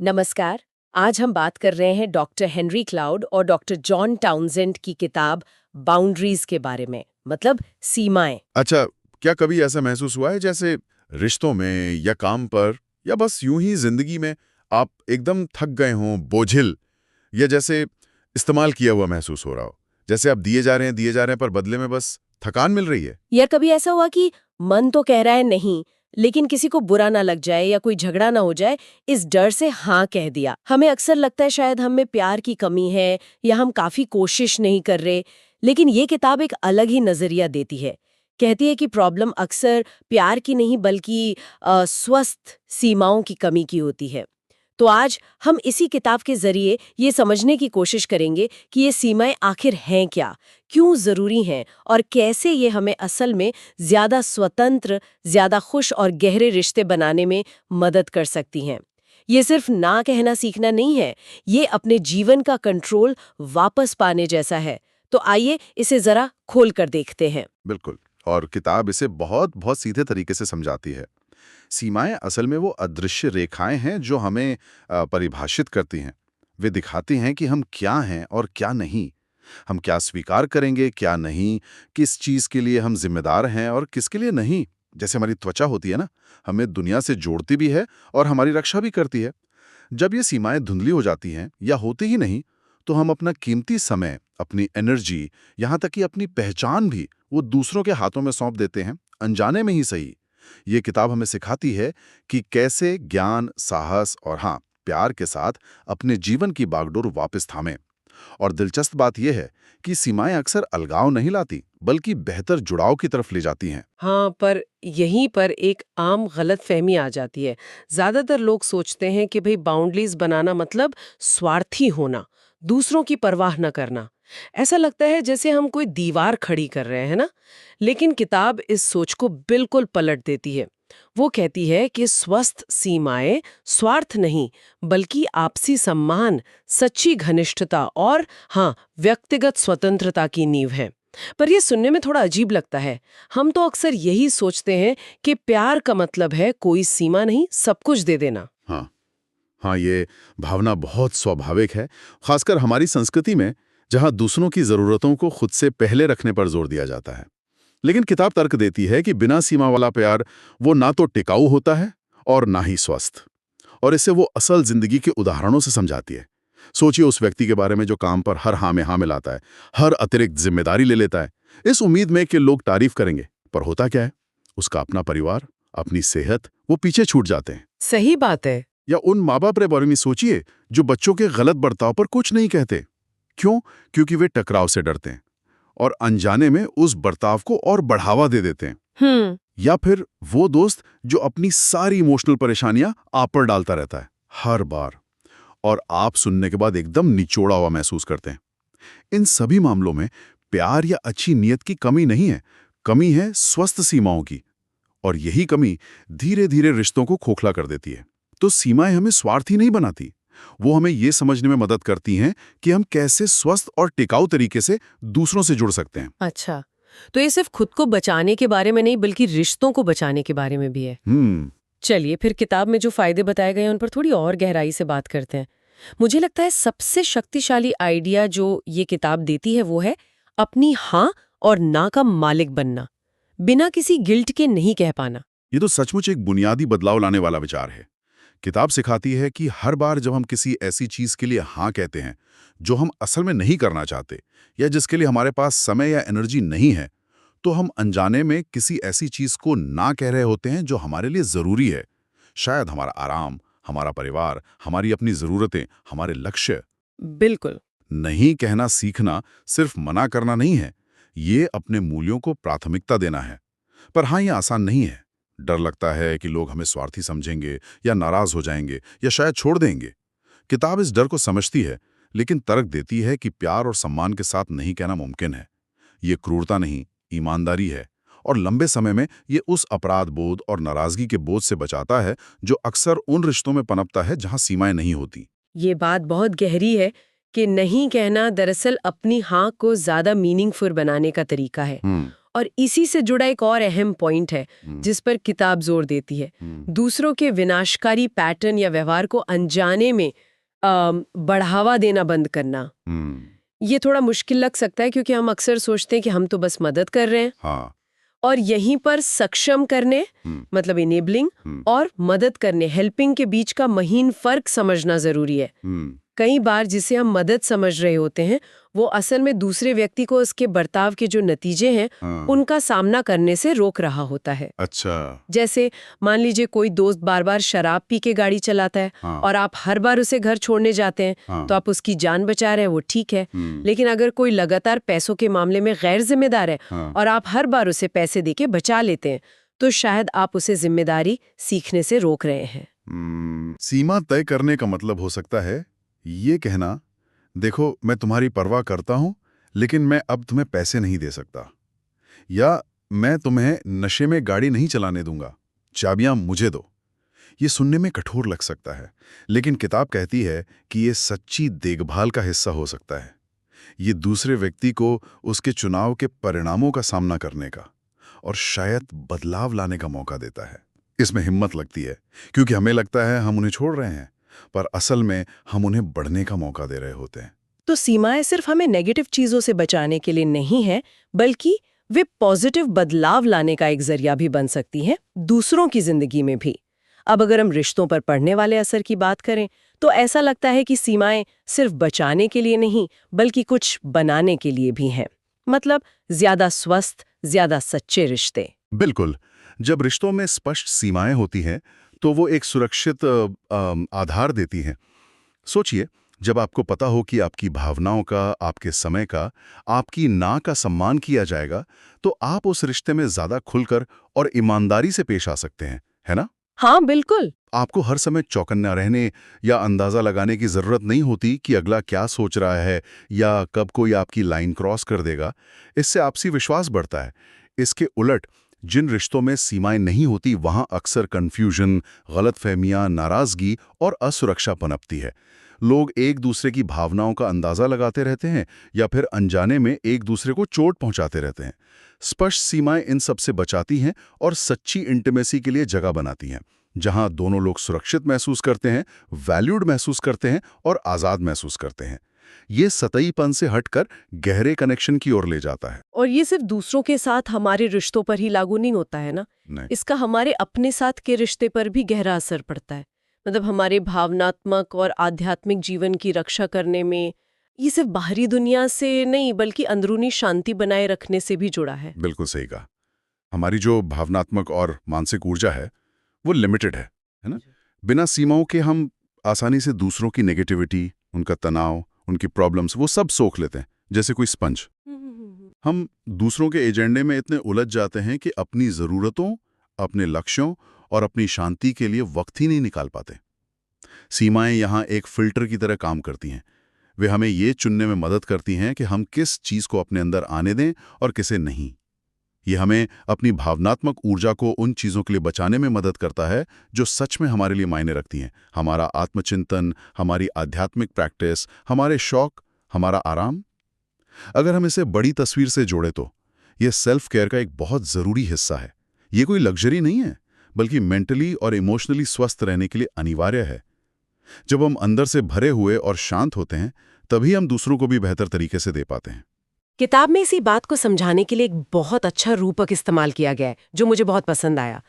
नमस्कार। आज हम बात कर रहे हैं डॉक्टर हेनरी क्लाउड और डॉक्टर जॉन टाउनजेंड की किताब बाउंड्रीज के बारे में, मतलब सीमाएं। अच्छा, क्या कभी ऐसा महसूस हुआ है जैसे रिश्तों में या काम पर या बस यूं ही जिंदगी में आप एकदम थक गए हों, बोझिल या जैसे इस्तेमाल किया हुआ महसूस हो रहा हो? जैसे आप दिए जा रहे हैं पर बदले में बस थकान मिल रही है? या कभी ऐसा हुआ कि मन तो कह रहा है नहीं, लेकिन किसी को बुरा ना लग जाए या कोई झगड़ा ना हो जाए, इस डर से हाँ कह दिया। हमें अक्सर लगता है शायद हम में प्यार की कमी है या हम काफी कोशिश नहीं कर रहे, लेकिन ये किताब एक अलग ही नजरिया देती है। कहती है कि प्रॉब्लम अक्सर प्यार की नहीं बल्कि स्वस्थ सीमाओं की कमी की होती है। तो आज हम इसी किताब के जरिए ये समझने की कोशिश करेंगे कि ये सीमाएं आखिर हैं क्या, क्यों जरूरी हैं और कैसे ये हमें असल में ज्यादा स्वतंत्र, ज्यादा खुश और गहरे रिश्ते बनाने में मदद कर सकती हैं। ये सिर्फ ना कहना सीखना नहीं है, ये अपने जीवन का कंट्रोल वापस पाने जैसा है। तो आइए इसे जरा खोल कर देखते हैं। बिल्कुल। और किताब इसे बहुत बहुत सीधे तरीके से समझाती है। सीमाएं असल में वो अदृश्य रेखाएं हैं जो हमें परिभाषित करती हैं। वे दिखाती हैं कि हम क्या हैं और क्या नहीं। हम क्या स्वीकार करेंगे, क्या नहीं, किस चीज के लिए हम जिम्मेदार हैं और किसके लिए नहीं। जैसे हमारी त्वचा होती है ना, हमें दुनिया से जोड़ती भी है और हमारी रक्षा भी करती है। जब ये सीमाएं धुंधली हो जाती हैं या होती ही नहीं, तो हम अपना कीमती समय, अपनी एनर्जी, यहाँ तक कि अपनी पहचान भी वो दूसरों के हाथों में सौंप देते हैं, अनजाने में ही सही। ये किताब हमें सिखाती है कि कैसे ज्ञान, साहस और हाँ, प्यार के साथ अपने जीवन की बागडोर वापस थामें। और दिलचस्प बात यह है कि सीमाएं अक्सर अलगाव नहीं लाती, बल्कि बेहतर जुड़ाव की तरफ ले जाती हैं। हाँ, पर यहीं पर एक आम गलतफहमी आ जाती है। ज़्यादातर लोग सोचते हैं कि भई बाउंड्रीज़ बनाना मतलब स्वार्थी होना, दूसरों की परवाह न करना। ऐसा लगता है जैसे हम कोई दीवार खड़ी कर रहे हैं ना? लेकिन किताब इस सोच को बिल्कुल पलट देती है। वो कहती है कि स्वस्थ सीमाएं स्वार्थ नहीं, बल्कि आपसी सम्मान, सच्ची घनिष्ठता और हाँ, व्यक्तिगत स्वतंत्रता की नींव है। पर ये सुनने में थोड़ा अजीब लगता है। हम तो अक्सर यही सोचते हैं कि प्यार का मतलब है कोई सीमा नहीं, सब कुछ दे देना। हाँ, हाँ, ये भावना बहुत स्वाभाविक है, खासकर हमारी संस्कृति में, जहाँ दूसरों की जरूरतों को खुद से पहले रखने पर जोर दिया जाता है। लेकिन किताब तर्क देती है कि बिना सीमा वाला प्यार वो ना तो टिकाऊ होता है और ना ही स्वस्थ। और इसे वो असल जिंदगी के उदाहरणों से समझाती है। सोचिए उस व्यक्ति के बारे में जो काम पर हर हाँ में हाँ मिलाता है, हर अतिरिक्त जिम्मेदारी ले लेता है, इस उम्मीद में कि लोग तारीफ करेंगे। पर होता क्या है? उसका अपना परिवार, अपनी सेहत, वो पीछे छूट जाते हैं। सही बात है। या उन माँ बाप के बारे में सोचिए जो बच्चों के गलत बर्ताव पर कुछ नहीं कहते। क्यों? क्योंकि वे टकराव से डरते हैं और अनजाने में उस बर्ताव को और बढ़ावा दे देते हैं। हम्म। या फिर वो दोस्त जो अपनी सारी इमोशनल परेशानियां आप पर डालता रहता है हर बार, और आप सुनने के बाद एकदम निचोड़ा हुआ महसूस करते हैं। इन सभी मामलों में प्यार या अच्छी नीयत की कमी नहीं है, कमी है स्वस्थ सीमाओं की। और यही कमी धीरे धीरे रिश्तों को खोखला कर देती है। तो सीमाएं हमें स्वार्थी नहीं बनाती, वो हमें ये समझने में मदद करती हैं कि हम कैसे स्वस्थ और टिकाऊ तरीके से दूसरों से जुड़ सकते हैं। अच्छा, तो ये सिर्फ खुद को बचाने के बारे में नहीं, बल्कि रिश्तों को बचाने के बारे में भी है। चलिए फिर किताब में जो फायदे बताए गए हैं उन पर थोड़ी और गहराई से बात करते हैं। मुझे लगता है सबसे शक्तिशाली आइडिया जो ये किताब देती है वो है अपनी हाँ और ना का मालिक बनना, बिना किसी गिल्ट के नहीं कह पाना। ये तो सचमुच एक बुनियादी बदलाव लाने वाला विचार है। किताब सिखाती है कि हर बार जब हम किसी ऐसी चीज के लिए हाँ कहते हैं जो हम असल में नहीं करना चाहते या जिसके लिए हमारे पास समय या एनर्जी नहीं है, तो हम अनजाने में किसी ऐसी चीज को ना कह रहे होते हैं जो हमारे लिए जरूरी है। शायद हमारा आराम, हमारा परिवार, हमारी अपनी जरूरतें, हमारे लक्ष्य। बिल्कुल। नहीं कहना सीखना सिर्फ मना करना नहीं है, ये अपने मूल्यों को प्राथमिकता देना है। पर हाँ, ये आसान नहीं है। डर लगता है कि लोग हमें स्वार्थी समझेंगे या नाराज हो जाएंगे या शायद छोड़ देंगे। किताब इस डर को समझती है, लेकिन तर्क देती है कि प्यार और सम्मान के साथ नहीं कहना मुमकिन है। ये क्रूरता नहीं, ईमानदारी है। और लंबे समय में ये उस अपराध बोध और नाराजगी के बोझ से बचाता है जो अक्सर उन रिश्तों में पनपता है जहां सीमाएं नहीं होती। ये बात बहुत गहरी है कि नहीं कहना दरअसल अपनी हाँ को ज्यादा मीनिंगफुल बनाने का तरीका है। और इसी से जुड़ा एक और अहम पॉइंट है जिस पर किताब जोर देती है, दूसरों के विनाशकारी पैटर्न या व्यवहार को अनजाने में बढ़ावा देना बंद करना। ये थोड़ा मुश्किल लग सकता है क्योंकि हम अक्सर सोचते हैं कि हम तो बस मदद कर रहे हैं। हाँ। और यहीं पर सक्षम करने मतलब इनेबलिंग और मदद करने हेल्पिंग के बीच का महीन फर्क समझना जरूरी है। कई बार जिसे हम मदद समझ रहे होते हैं वो असल में दूसरे व्यक्ति को उसके बर्ताव के जो नतीजे हैं उनका सामना करने से रोक रहा होता है। अच्छा। जैसे मान लीजिए कोई दोस्त बार बार शराब पी के गाड़ी चलाता है और आप हर बार उसे घर छोड़ने जाते हैं तो आप उसकी जान बचा रहे हैं, वो ठीक है। लेकिन अगर कोई लगातार पैसों के मामले में गैर जिम्मेदार है और आप हर बार उसे पैसे देके बचा लेते हैं तो शायद आप उसे जिम्मेदारी सीखने से रोक रहे हैं। सीमा तय करने का मतलब हो सकता है ये कहना, देखो मैं तुम्हारी परवाह करता हूं लेकिन मैं अब तुम्हें पैसे नहीं दे सकता, या मैं तुम्हें नशे में गाड़ी नहीं चलाने दूंगा, चाबियां मुझे दो। ये सुनने में कठोर लग सकता है लेकिन किताब कहती है कि ये सच्ची देखभाल का हिस्सा हो सकता है। ये दूसरे व्यक्ति को उसके चुनाव के परिणामों का सामना करने का और शायद बदलाव लाने का मौका देता है। इसमें हिम्मत लगती है क्योंकि हमें लगता है हम उन्हें छोड़ रहे हैं पर असल में हम उन्हें बढ़ने का मौका दे रहे होते हैं। तो सीमाएं सिर्फ हमें नेगेटिव चीजों से बचाने के लिए नहीं है बल्कि वे पॉजिटिव बदलाव लाने का एक जरिया भी बन सकती हैं दूसरों की जिंदगी में भी। अब अगर हम रिश्तों पर पड़ने वाले असर की बात करें तो ऐसा लगता है कि सीमाएं सिर्फ बचाने के लिए नहीं बल्कि कुछ बनाने के लिए भी हैं। मतलब ज्यादा स्वस्थ, ज्यादा सच्चे रिश्ते। बिल्कुल। जब रिश्तों में स्पष्ट सीमाएं होती हैं तो वो एक सुरक्षित आधार देती हैं। सोचिए, जब आपको पता हो कि आपकी भावनाओं का, आपके समय का, आपकी ना का सम्मान किया जाएगा तो आप उस रिश्ते में ज्यादा खुलकर और ईमानदारी से पेश आ सकते हैं, है ना? हाँ बिल्कुल। आपको हर समय चौकन्ना रहने या अंदाजा लगाने की जरूरत नहीं होती कि अगला क्या सोच रहा है या कब कोई आपकी लाइन क्रॉस कर देगा। इससे आपसी विश्वास बढ़ता है। इसके उलट जिन रिश्तों में सीमाएं नहीं होती वहां अक्सर कन्फ्यूजन, गलतफहमियां, नाराजगी और असुरक्षा पनपती है। लोग एक दूसरे की भावनाओं का अंदाजा लगाते रहते हैं या फिर अनजाने में एक दूसरे को चोट पहुंचाते रहते हैं। स्पष्ट सीमाएं इन सब से बचाती हैं और सच्ची इंटीमेसी के लिए जगह बनाती हैं, जहां दोनों लोग सुरक्षित महसूस करते हैं, वैल्यूड महसूस करते हैं और आजाद महसूस करते हैं। ये सतहीपन से हटकर गहरे कनेक्शन की ओर ले जाता है। और ये सिर्फ दूसरों के साथ हमारे रिश्तों पर ही लागू नहीं होता है ना, इसका हमारे अपने साथ के रिश्ते पर भी गहरा असर पड़ता है। मतलब हमारे भावनात्मक और आध्यात्मिक जीवन की रक्षा करने में ये सिर्फ बाहरी दुनिया से नहीं बल्कि अंदरूनी शांति बनाए रखने से भी जुड़ा है। बिल्कुल सही कहा। हमारी जो भावनात्मक और मानसिक ऊर्जा है वो लिमिटेड है ना? बिना सीमाओं के हम आसानी से दूसरों की नेगेटिविटी, उनका तनाव, उनकी प्रॉब्लम्स वो सब सोख लेते हैं जैसे कोई स्पंज। हम दूसरों के एजेंडे में इतने उलझ जाते हैं कि अपनी ज़रूरतों, अपने लक्ष्यों और अपनी शांति के लिए वक्त ही नहीं निकाल पाते। सीमाएं यहाँ एक फिल्टर की तरह काम करती हैं। वे हमें ये चुनने में मदद करती हैं कि हम किस चीज़ को अपने अंदर आने दें और किसे नहीं। ये हमें अपनी भावनात्मक ऊर्जा को उन चीज़ों के लिए बचाने में मदद करता है जो सच में हमारे लिए मायने रखती हैं। हमारा आत्मचिंतन, हमारी आध्यात्मिक प्रैक्टिस, हमारे शौक, हमारा आराम। अगर हम इसे बड़ी तस्वीर से जोड़े तो ये सेल्फ केयर का एक बहुत ज़रूरी हिस्सा है। ये कोई लग्जरी नहीं है बल्कि मेंटली और इमोशनली स्वस्थ रहने के लिए अनिवार्य है। जब हम अंदर से भरे हुए और शांत होते हैं तभी हम दूसरों को भी बेहतर तरीके से दे पाते हैं। किताब में इसी बात को समझाने के लिए एक बहुत अच्छा रूपक इस्तेमाल किया गया है जो मुझे बहुत पसंद आया।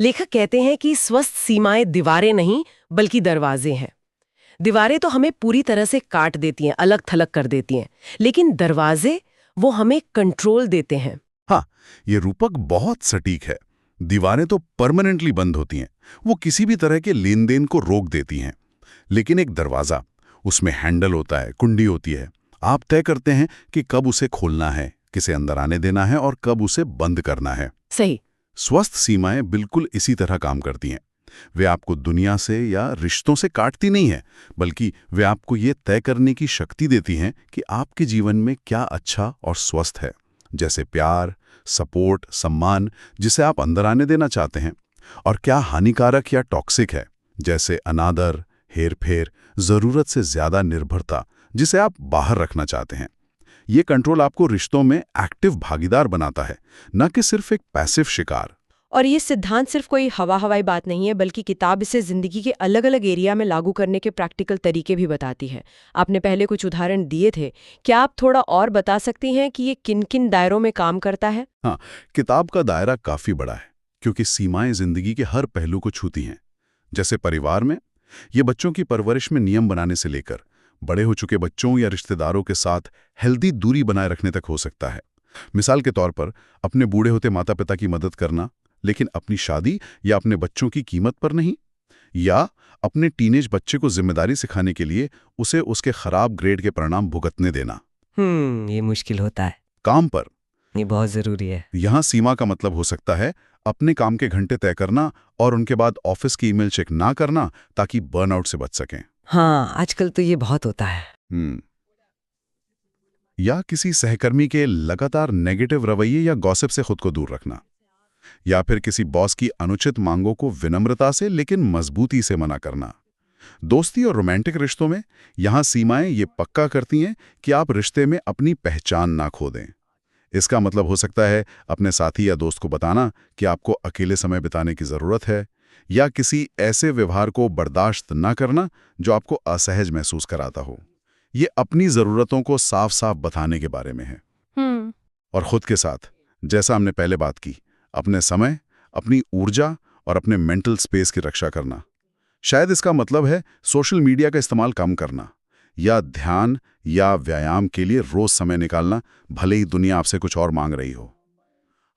लेखक कहते हैं कि स्वस्थ सीमाएं दीवारें नहीं बल्कि दरवाजे हैं। दीवारें तो हमें पूरी तरह से काट देती हैं, अलग थलग कर देती हैं, लेकिन दरवाजे वो हमें कंट्रोल देते हैं। हाँ, ये रूपक बहुत सटीक है। दीवारें तो परमानेंटली बंद होती हैं, वो किसी भी तरह के लेन देन को रोक देती हैं। लेकिन एक दरवाजा, उसमें हैंडल होता है, कुंडी होती है। आप तय करते हैं कि कब उसे खोलना है, किसे अंदर आने देना है और कब उसे बंद करना है। सही। स्वस्थ सीमाएं बिल्कुल इसी तरह काम करती हैं। वे आपको दुनिया से या रिश्तों से काटती नहीं हैं, बल्कि वे आपको ये तय करने की शक्ति देती हैं कि आपके जीवन में क्या अच्छा और स्वस्थ है, जैसे प्यार, सपोर्ट, सम्मान जिसे आप अंदर आने देना चाहते हैं, और क्या हानिकारक या टॉक्सिक है, जैसे अनादर, हेरफेर, जरूरत से ज्यादा निर्भरता जिसे आप बाहर रखना चाहते हैं। ये कंट्रोल आपको रिश्तों में एक्टिव भागीदार बनाता है, न कि सिर्फ एक पैसिव शिकार। और ये सिद्धांत सिर्फ कोई हवाई बात नहीं है, बल्कि किताब इसे जिंदगी के अलग अलग एरिया में लागू करने के प्रैक्टिकल तरीके भी बताती है। आपने पहले कुछ उदाहरण दिए थे, क्या आप थोड़ा और बता सकती हैं कि ये किन किन दायरों में काम करता है? हाँ, किताब का दायरा काफी बड़ा है, क्योंकि सीमाएं जिंदगी के हर पहलू को छूती हैं। जैसे परिवार में, ये बच्चों की परवरिश में नियम बनाने से लेकर बड़े हो चुके बच्चों या रिश्तेदारों के साथ हेल्दी दूरी बनाए रखने तक हो सकता है। मिसाल के तौर पर, अपने बूढ़े होते माता पिता की मदद करना, लेकिन अपनी शादी या अपने बच्चों की कीमत पर नहीं, या अपने टीनेज बच्चे को जिम्मेदारी सिखाने के लिए उसे उसके खराब ग्रेड के परिणाम भुगतने देना। ये मुश्किल होता है। काम पर, ये बहुत जरूरी है। यहाँ सीमा का मतलब हो सकता है अपने काम के घंटे तय करना और उनके बाद ऑफिस की ईमेल चेक ना करना, ताकि बर्नआउट से बच सकें। हाँ, आजकल तो ये बहुत होता है। या किसी सहकर्मी के लगातार नेगेटिव रवैये या गॉसिप से खुद को दूर रखना, या फिर किसी बॉस की अनुचित मांगों को विनम्रता से लेकिन मजबूती से मना करना। दोस्ती और रोमांटिक रिश्तों में यहाँ सीमाएं ये पक्का करती हैं कि आप रिश्ते में अपनी पहचान ना खो दें। इसका मतलब हो सकता है अपने साथी या दोस्त को बताना कि आपको अकेले समय बिताने की ज़रूरत है, या किसी ऐसे व्यवहार को बर्दाश्त ना करना जो आपको असहज महसूस कराता हो। ये अपनी ज़रूरतों को साफ साफ बताने के बारे में है। और खुद के साथ, जैसा हमने पहले बात की, अपने समय, अपनी ऊर्जा और अपने मेंटल स्पेस की रक्षा करना। शायद इसका मतलब है सोशल मीडिया का इस्तेमाल कम करना, या ध्यान या व्यायाम के लिए रोज समय निकालना, भले ही दुनिया आपसे कुछ और मांग रही हो।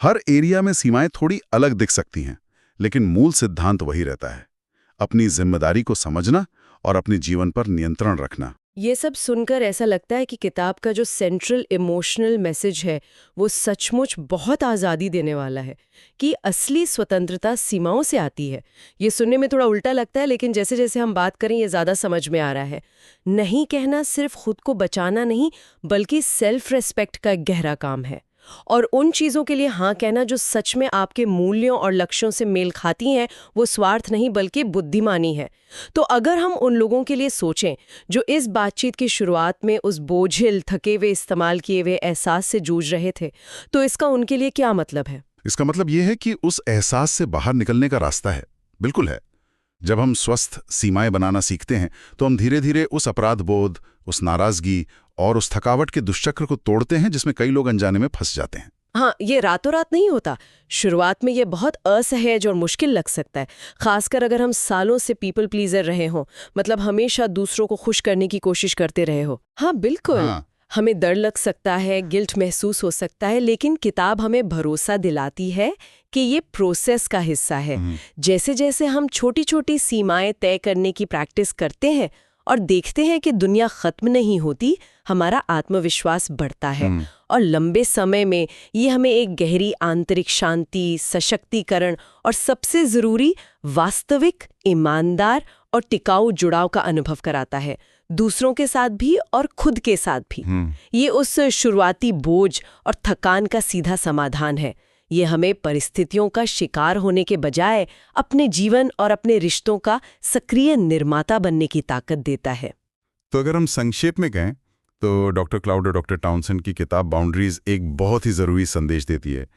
हर एरिया में सीमाएं थोड़ी अलग दिख सकती हैं, लेकिन मूल सिद्धांत वही रहता है, अपनी जिम्मेदारी को समझना और अपने जीवन पर नियंत्रण रखना। ये सब सुनकर ऐसा लगता है कि किताब का जो सेंट्रल इमोशनल मैसेज है वो सचमुच बहुत आज़ादी देने वाला है, कि असली स्वतंत्रता सीमाओं से आती है। ये सुनने में थोड़ा उल्टा लगता है, लेकिन जैसे जैसे हम बात करें ये ज़्यादा समझ में आ रहा है। नहीं कहना सिर्फ खुद को बचाना नहीं, बल्कि सेल्फ रेस्पेक्ट का एक गहरा काम है। और उन चीज़ों के लिए हाँ कहना जो सच में आपके मूल्यों और लक्ष्यों से मेल खाती हैं, वो स्वार्थ नहीं बल्कि बुद्धिमानी है। तो अगर हम उन लोगों के लिए सोचें जो इस बातचीत की शुरुआत में उस बोझिल, थके हुए, इस्तेमाल किए हुए एहसास से जूझ रहे थे, तो इसका उनके लिए क्या मतलब है? इसका मतलब ये है कि उस एहसास से बाहर निकलने का रास्ता है। बिल्कुल है। जब हम स्वस्थ सीमाएं बनाना सीखते हैं तो हम धीरे धीरे उस अपराध बोध, उस नाराजगी और उस थकावट के दुष्चक्र को तोड़ते हैं जिसमें कई लोग अनजाने में फंस जाते हैं। हाँ, ये रातों रात नहीं होता। शुरुआत में ये बहुत असहज और मुश्किल लग सकता है, खासकर अगर हम सालों से पीपल प्लीजर रहे हों, मतलब हमेशा दूसरों को खुश करने की कोशिश करते रहे हो। हाँ बिल्कुल, हमें डर लग सकता है, गिल्ट महसूस हो सकता है, लेकिन किताब हमें भरोसा दिलाती है कि ये प्रोसेस का हिस्सा है। जैसे जैसे हम छोटी छोटी सीमाएं तय करने की प्रैक्टिस करते हैं और देखते हैं कि दुनिया खत्म नहीं होती, हमारा आत्मविश्वास बढ़ता है और लंबे समय में ये हमें एक गहरी आंतरिक शांति, सशक्तिकरण और सबसे जरूरी वास्तविक, ईमानदार और टिकाऊ जुड़ाव का अनुभव कराता है, दूसरों के साथ भी और खुद के साथ भी। ये उस शुरुआती बोझ और थकान का सीधा समाधान है। ये हमें परिस्थितियों का शिकार होने के बजाय अपने जीवन और अपने रिश्तों का सक्रिय निर्माता बनने की ताकत देता है। तो अगर हम संक्षेप में कहें तो डॉक्टर क्लाउड और डॉक्टर टाउनसेंड की किताब बाउंड्रीज एक बहुत ही ज़रूरी संदेश देती है।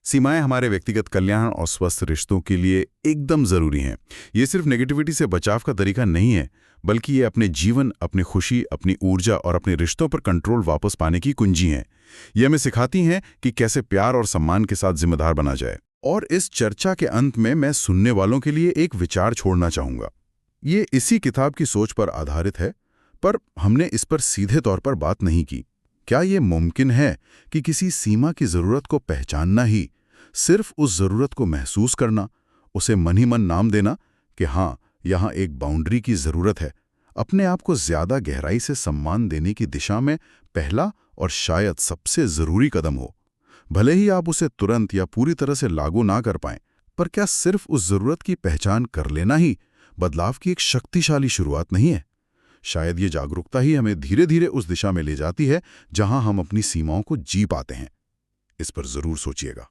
सीमाएं हमारे व्यक्तिगत कल्याण और स्वस्थ रिश्तों के लिए एकदम ज़रूरी हैं। ये सिर्फ नेगेटिविटी से बचाव का तरीका नहीं है, बल्कि ये अपने जीवन, अपनी खुशी, अपनी ऊर्जा और अपने रिश्तों पर कंट्रोल वापस पाने की कुंजी हैं। ये हमें सिखाती हैं कि कैसे प्यार और सम्मान के साथ जिम्मेदार बना जाए। और इस चर्चा के अंत में मैं सुनने वालों के लिए एक विचार छोड़ना चाहूँगा। ये इसी किताब की सोच पर आधारित है, पर हमने इस पर सीधे तौर पर बात नहीं की। क्या ये मुमकिन है कि किसी सीमा की ज़रूरत को पहचानना ही, सिर्फ उस ज़रूरत को महसूस करना, उसे मन ही मन नाम देना कि हाँ, यहाँ एक बाउंड्री की ज़रूरत है, अपने आप को ज़्यादा गहराई से सम्मान देने की दिशा में पहला और शायद सबसे ज़रूरी कदम हो? भले ही आप उसे तुरंत या पूरी तरह से लागू ना कर पाएं, पर क्या सिर्फ उस ज़रूरत की पहचान कर लेना ही बदलाव की एक शक्तिशाली शुरुआत नहीं है? शायद ये जागरूकता ही हमें धीरे धीरे उस दिशा में ले जाती है जहां हम अपनी सीमाओं को जी पाते हैं। इस पर ज़रूर सोचिएगा।